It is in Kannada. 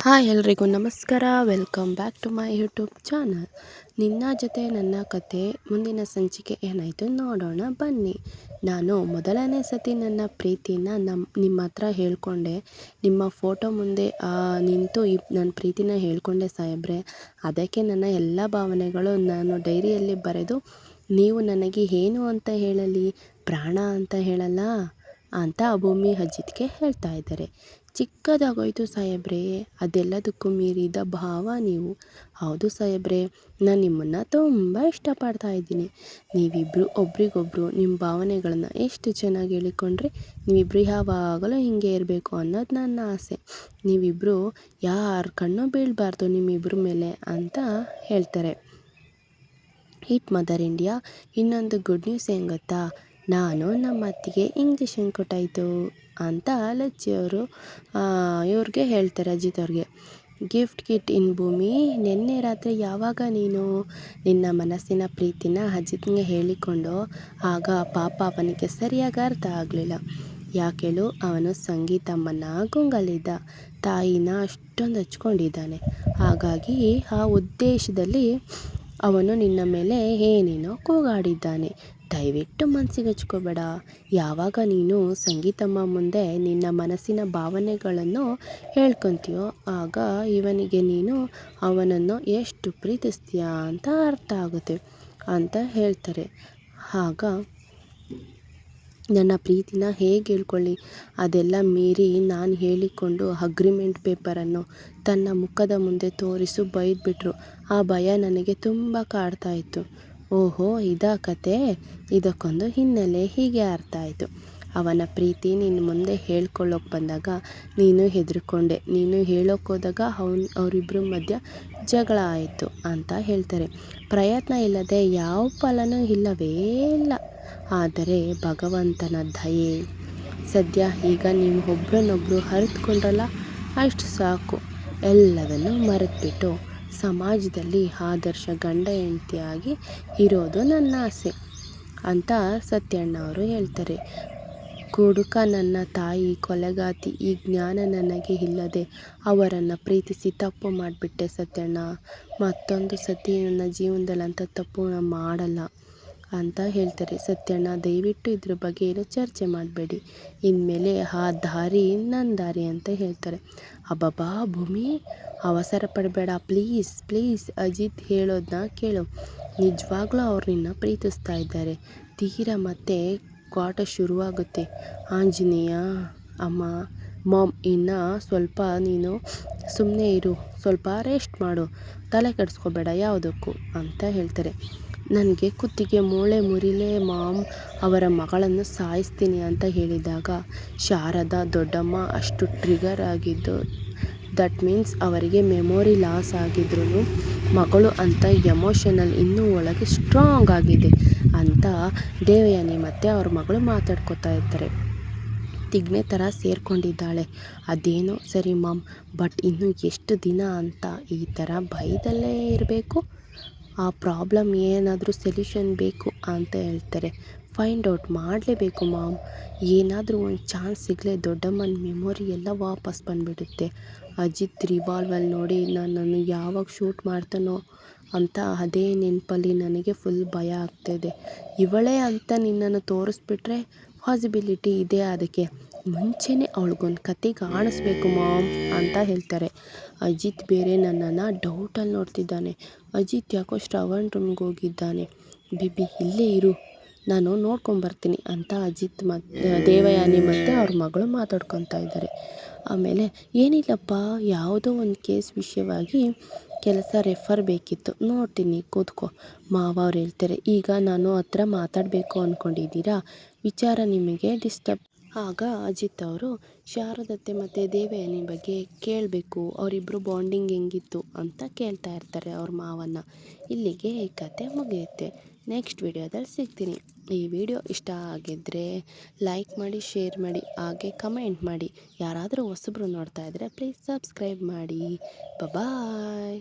ಹಾಯ್ ಎಲ್ರಿಗೂ ನಮಸ್ಕಾರ. Welcome back to my YouTube channel. ನಿನ್ನ ಜೊತೆ ನನ್ನ ಕತೆ ಮುಂದಿನ ಸಂಚಿಕೆ ಏನಾಯಿತು ನೋಡೋಣ ಬನ್ನಿ. ನಾನು ಮೊದಲನೇ ಸತಿ ನನ್ನ ಪ್ರೀತಿನ ನಿಮ್ಮ ಹತ್ರ ಹೇಳ್ಕೊಂಡೆ. ನಿಮ್ಮ ಫೋಟೋ ಮುಂದೆ ನಿಂತು ನನ್ನ ಪ್ರೀತಿನ ಹೇಳ್ಕೊಂಡೆ ಸಾಹೇಬ್ರೆ. ಅದಕ್ಕೆ ನನ್ನ ಎಲ್ಲ ಭಾವನೆಗಳು ನಾನು ಡೈರಿಯಲ್ಲಿ ಬರೆದು, ನೀವು ನನಗೆ ಏನು ಅಂತ ಹೇಳಲಿ, ಪ್ರಾಣ ಅಂತ ಹೇಳಲ್ಲ ಅಂತ ಭೂಮಿ ಅಜಿತ್ಗೆ ಹೇಳ್ತಾ ಇದ್ದಾರೆ. ಚಿಕ್ಕದಾಗೋಯ್ತು ಸಾಹೇಬ್ರೆ, ಅದೆಲ್ಲದಕ್ಕೂ ಮೀರಿದ ಭಾವ ನೀವು. ಹೌದು ಸಾಹೇಬ್ರೆ, ನಾನು ನಿಮ್ಮನ್ನು ತುಂಬ ಇಷ್ಟಪಡ್ತಾ ಇದ್ದೀನಿ. ನೀವಿಬ್ಬರು ಒಬ್ರಿಗೊಬ್ರು ನಿಮ್ಮ ಭಾವನೆಗಳನ್ನ ಎಷ್ಟು ಚೆನ್ನಾಗಿ ಹೇಳಿಕೊಂಡ್ರೆ, ನೀವಿಬ್ಬರು ಯಾವಾಗಲೂ ಹಿಂಗೆ ಇರಬೇಕು ಅನ್ನೋದು ನನ್ನ ಆಸೆ. ನೀವಿಬ್ಬರು ಯಾರ ಕಣ್ಣು ಬೀಳಬಾರ್ದು ನಿಮ್ಮಿಬ್ಬರ ಮೇಲೆ ಅಂತ ಹೇಳ್ತಾರೆ. Hit mother India. ಇನ್ನೊಂದು ಗುಡ್ ನ್ಯೂಸ್ ಏನು ಗೊತ್ತಾ, ನಾನು ನಮ್ಮ ಅತ್ತಿಗೆ ಇಂಜೆಕ್ಷನ್ ಕೊಟ್ಟಾಯಿತು ಅಂತ ಲಚ್ಚಿಯವರು ಇವ್ರಿಗೆ ಹೇಳ್ತಾರೆ, ಅಜಿತ್ ಅವ್ರಿಗೆ. ಗಿಫ್ಟ್ ಕಿಟ್ ಇನ್ ಭೂಮಿ. ನಿನ್ನೆ ರಾತ್ರಿ ಯಾವಾಗ ನೀನು ನಿನ್ನ ಮನಸ್ಸಿನ ಪ್ರೀತಿನ ಅಜಿತ್ಗೆ ಹೇಳಿಕೊಂಡು, ಆಗ ಪಾಪ ಅವನಿಗೆ ಸರಿಯಾಗಿ ಅರ್ಥ ಆಗಲಿಲ್ಲ. ಯಾಕೇಳು, ಅವನು ಸಂಗೀತಮ್ಮನ ಗುಂಗಲಿದ್ದ, ತಾಯಿನ ಅಷ್ಟೊಂದು ಹಚ್ಕೊಂಡಿದ್ದಾನೆ. ಹಾಗಾಗಿ ಆ ಉದ್ದೇಶದಲ್ಲಿ ಅವನು ನಿನ್ನ ಮೇಲೆ ಏನೇನೋ ಕೂಗಾಡಿದ್ದಾನೆ. ದಯವಿಟ್ಟು ಮನಸ್ಸಿಗೆ ಹಚ್ಕೋಬೇಡ. ಯಾವಾಗ ನೀನು ಸಂಗೀತಮ್ಮ ಮುಂದೆ ನಿನ್ನ ಮನಸ್ಸಿನ ಭಾವನೆಗಳನ್ನು ಹೇಳ್ಕೊತೀಯೋ, ಆಗ ಇವನಿಗೆ ನೀನು ಅವನನ್ನು ಎಷ್ಟು ಪ್ರೀತಿಸ್ತೀಯ ಅಂತ ಅರ್ಥ ಆಗುತ್ತೆ ಅಂತ ಹೇಳ್ತಾರೆ. ಆಗ ನನ್ನ ಪ್ರೀತಿನ ಹೇಗೆ ಹೇಳ್ಕೊಳ್ಳಿ, ಅದೆಲ್ಲ ಮೀರಿ ನಾನು ಹೇಳಿಕೊಂಡು ಅಗ್ರಿಮೆಂಟ್ ಪೇಪರನ್ನು ತನ್ನ ಮುಖದ ಮುಂದೆ ತೋರಿಸು ಬೈದ್ಬಿಟ್ರು. ಆ ಭಯ ನನಗೆ ತುಂಬ ಕಾಡ್ತಾ ಇತ್ತು. ಓಹೋ, ಇದಾ ಕತೆ, ಇದಕ್ಕೊಂದು ಹಿನ್ನೆಲೆ, ಹೀಗೆ ಅರ್ಥ ಆಯಿತು. ಅವನ ಪ್ರೀತಿ ನಿನ್ನ ಮುಂದೆ ಹೇಳ್ಕೊಳ್ಳೋಕೆ ಬಂದಾಗ ನೀನು ಹೆದರ್ಕೊಂಡೆ. ನೀನು ಹೇಳೋಕ್ಕೋದಾಗ ಅವರಿಬ್ಬರ ಮಧ್ಯ ಜಗಳ ಆಯಿತು ಅಂತ ಹೇಳ್ತಾರೆ. ಪ್ರಯತ್ನ ಇಲ್ಲದೆ ಯಾವ ಫಲನೂ ಇಲ್ಲವೇ ಇಲ್ಲ. ಆದರೆ ಭಗವಂತನ ದಯೆ. ಸದ್ಯ ಈಗ ನೀವು ಒಬ್ರನ್ನೊಬ್ಬರು ಅರಿತುಕೊಂಡ್ರಲ್ಲ, ಅಷ್ಟು ಸಾಕು. ಎಲ್ಲದನ್ನು ಮರೆತುಬಿಟ್ಟು ಸಮಾಜದಲ್ಲಿ ಆದರ್ಶ ಗಂಡ ಹೆಂಡತಿಯಾಗಿ ಇರೋದು ನನ್ನ ಆಸೆ ಅಂತ ಸತ್ಯಣ್ಣ ಅವರು ಹೇಳ್ತಾರೆ. ಕುಡುಕ ನನ್ನ ತಾಯಿ ಕೊಲೆಗಾತಿ, ಈ ಜ್ಞಾನ ನನಗೆ ಇಲ್ಲದೆ ಅವರನ್ನು ಪ್ರೀತಿಸಿ ತಪ್ಪು ಮಾಡಿಬಿಟ್ಟೆ ಸತ್ಯಣ್ಣ. ಮತ್ತೊಂದು ಸತಿ ನನ್ನ ಜೀವನದಲ್ಲಿ ಅಂಥ ತಪ್ಪು ನಾನು ಮಾಡಲ್ಲ ಅಂತ ಹೇಳ್ತಾರೆ. ಸತ್ಯಣ್ಣ, ದಯವಿಟ್ಟು ಇದ್ರ ಬಗ್ಗೆ ಏನು ಚರ್ಚೆ ಮಾಡಬೇಡಿ. ಇನ್ಮೇಲೆ ಆ ದಾರಿ ನನ್ನ ದಾರಿ ಅಂತ ಹೇಳ್ತಾರೆ. ಅಬ್ಬಬ್ಬಾ ಭೂಮಿ, ಅವಸರ ಪಡಬೇಡ ಪ್ಲೀಸ್ ಪ್ಲೀಸ್. ಅಜಿತ್ ಹೇಳೋದನ್ನ ಕೇಳು. ನಿಜವಾಗ್ಲೂ ಅವ್ರು ನಿನ್ನ ಪ್ರೀತಿಸ್ತಾ ಇದ್ದಾರೆ. ತೀರಾ ಮತ್ತೆ ಕಾಟ ಶುರುವಾಗುತ್ತೆ. ಆಂಜನೇಯ, ಅಮ್ಮ, ಮಾಮ್, ಇನ್ನು ಸ್ವಲ್ಪ ನೀನು ಸುಮ್ಮನೆ ಇರು, ಸ್ವಲ್ಪ ರೆಸ್ಟ್ ಮಾಡು, ತಲೆ ಕೆಡಿಸ್ಕೋಬೇಡ ಯಾವುದಕ್ಕೂ ಅಂತ ಹೇಳ್ತಾರೆ. ನನಗೆ ಕುತ್ತಿಗೆ ಮೂಳೆ ಮುರಿಲೇ ಮಾಮ್, ಅವರ ಮಗಳನ್ನು ಸಾಯಿಸ್ತೀನಿ ಅಂತ ಹೇಳಿದಾಗ ಶಾರದಾ ದೊಡ್ಡಮ್ಮ ಅಷ್ಟು ಟ್ರಿಗರ್ ಆಗಿದ್ದು, ದಟ್ ಮೀನ್ಸ್ ಅವರಿಗೆ ಮೆಮೊರಿ ಲಾಸ್ ಆಗಿದ್ರು ಮಗಳು ಅಂತ ಎಮೋಷನಲ್ ಇನ್ನೂ ಒಳಗೆ ಸ್ಟ್ರಾಂಗ್ ಆಗಿದೆ ಅಂತ ದೇವಯಾನಿ ಮತ್ತು ಅವ್ರ ಮಗಳು ಮಾತಾಡ್ಕೋತಾ ಇರ್ತಾರೆ. ತಿಗ್ನೆ ಥರ ಸೇರ್ಕೊಂಡಿದ್ದಾಳೆ. ಅದೇನೋ ಸರಿ ಮಾಮ್, ಬಟ್ ಇನ್ನು ಎಷ್ಟು ದಿನ ಅಂತ ಈ ಥರ ಭಯದಲ್ಲೇ ಇರಬೇಕು? ಆ ಪ್ರಾಬ್ಲಮ್ ಏನಾದರೂ ಸೊಲ್ಯೂಷನ್ ಬೇಕು ಅಂತ ಹೇಳ್ತಾರೆ. ಫೈಂಡ್ ಔಟ್ ಮಾಡಲೇಬೇಕು ಮಾಮ್. ಏನಾದರೂ ಒಂದು ಚಾನ್ಸ್ ಸಿಗಲೇ ದೊಡ್ಡಮ್ಮನ ಮೆಮೊರಿ ಎಲ್ಲ ವಾಪಸ್ ಬಂದುಬಿಡುತ್ತೆ. ಅಜಿತ್ ರಿವಾಲ್ವಲ್ಲಿ ನೋಡಿ ನನ್ನನ್ನು ಯಾವಾಗ ಶೂಟ್ ಮಾಡ್ತಾನೋ ಅಂತ ಅದೇ ನೆನಪಲ್ಲಿ ನನಗೆ ಫುಲ್ ಭಯ ಆಗ್ತಾಯಿದೆ. ಇವಳೇ ಅಂತ ನಿನ್ನನ್ನು ತೋರಿಸ್ಬಿಟ್ರೆ ಪಾಸಿಬಿಲಿಟಿ ಇದೆ. ಅದಕ್ಕೆ ಮುಂಚೆನೇ ಅವಳಿಗೊಂದು ಕತೆ ಕಾಣಿಸ್ಬೇಕು ಮಾಮ್ ಅಂತ ಹೇಳ್ತಾರೆ. ಅಜಿತ್ ಬೇರೆ ನನ್ನನ್ನು ಡೌಟಲ್ಲಿ ನೋಡ್ತಿದ್ದಾನೆ. ಅಜಿತ್ ಯಾಕೋ ಶ್ರವಣ್ ರೂಮ್ಗೆ ಹೋಗಿದ್ದಾನೆ. ಬೇಬಿ ಇಲ್ಲೇ ಇರು, ನಾನು ನೋಡ್ಕೊಂಬರ್ತೀನಿ ಅಂತ ಅಜಿತ್ ದೇವಯಾನಿ ಮತ್ತು ಅವ್ರ ಮಗಳು ಮಾತಾಡ್ಕೊತಾ ಇದ್ದಾರೆ. ಆಮೇಲೆ ಏನಿಲ್ಲಪ್ಪ, ಯಾವುದೋ ಒಂದು ಕೇಸ್ ವಿಷಯವಾಗಿ ಕೆಲಸ ರೆಫರ್ ಬೇಕಿತ್ತು, ನೋಡ್ತೀನಿ ಕೂತ್ಕೋ. ಮಾವ ಅವ್ರು ಹೇಳ್ತಾರೆ, ಈಗ ನಾನು ಹತ್ರ ಮಾತಾಡಬೇಕು ಅಂದ್ಕೊಂಡಿದ್ದೀರಾ, ವಿಚಾರ ನಿಮಗೆ ಡಿಸ್ಟರ್ಬ್. ಆಗ ಅಜಿತ್ ಅವರು ಶಾರದತ್ತೆ ಮತ್ತು ದೇವಯಾನಿ ಬಗ್ಗೆ ಕೇಳಬೇಕು, ಅವರಿಬ್ಬರು ಬಾಂಡಿಂಗ್ ಹೆಂಗಿತ್ತು ಅಂತ ಕೇಳ್ತಾ ಇರ್ತಾರೆ ಅವ್ರ ಮಾವನ್ನ. ಇಲ್ಲಿಗೆ ಈ ಕತೆ ಮುಗಿಯುತ್ತೆ. ನೆಕ್ಸ್ಟ್ ವಿಡಿಯೋದಲ್ಲಿ ಸಿಗ್ತೀನಿ. ಈ ವಿಡಿಯೋ ಇಷ್ಟ ಆಗಿದ್ದರೆ ಲೈಕ್ ಮಾಡಿ, ಶೇರ್ ಮಾಡಿ, ಹಾಗೆ ಕಮೆಂಟ್ ಮಾಡಿ. ಯಾರಾದರೂ ಹೊಸಬ್ರು ನೋಡ್ತಾ ಇದ್ದರೆ ಪ್ಲೀಸ್ ಸಬ್ಸ್ಕ್ರೈಬ್ ಮಾಡಿ. ಬಾಯ್.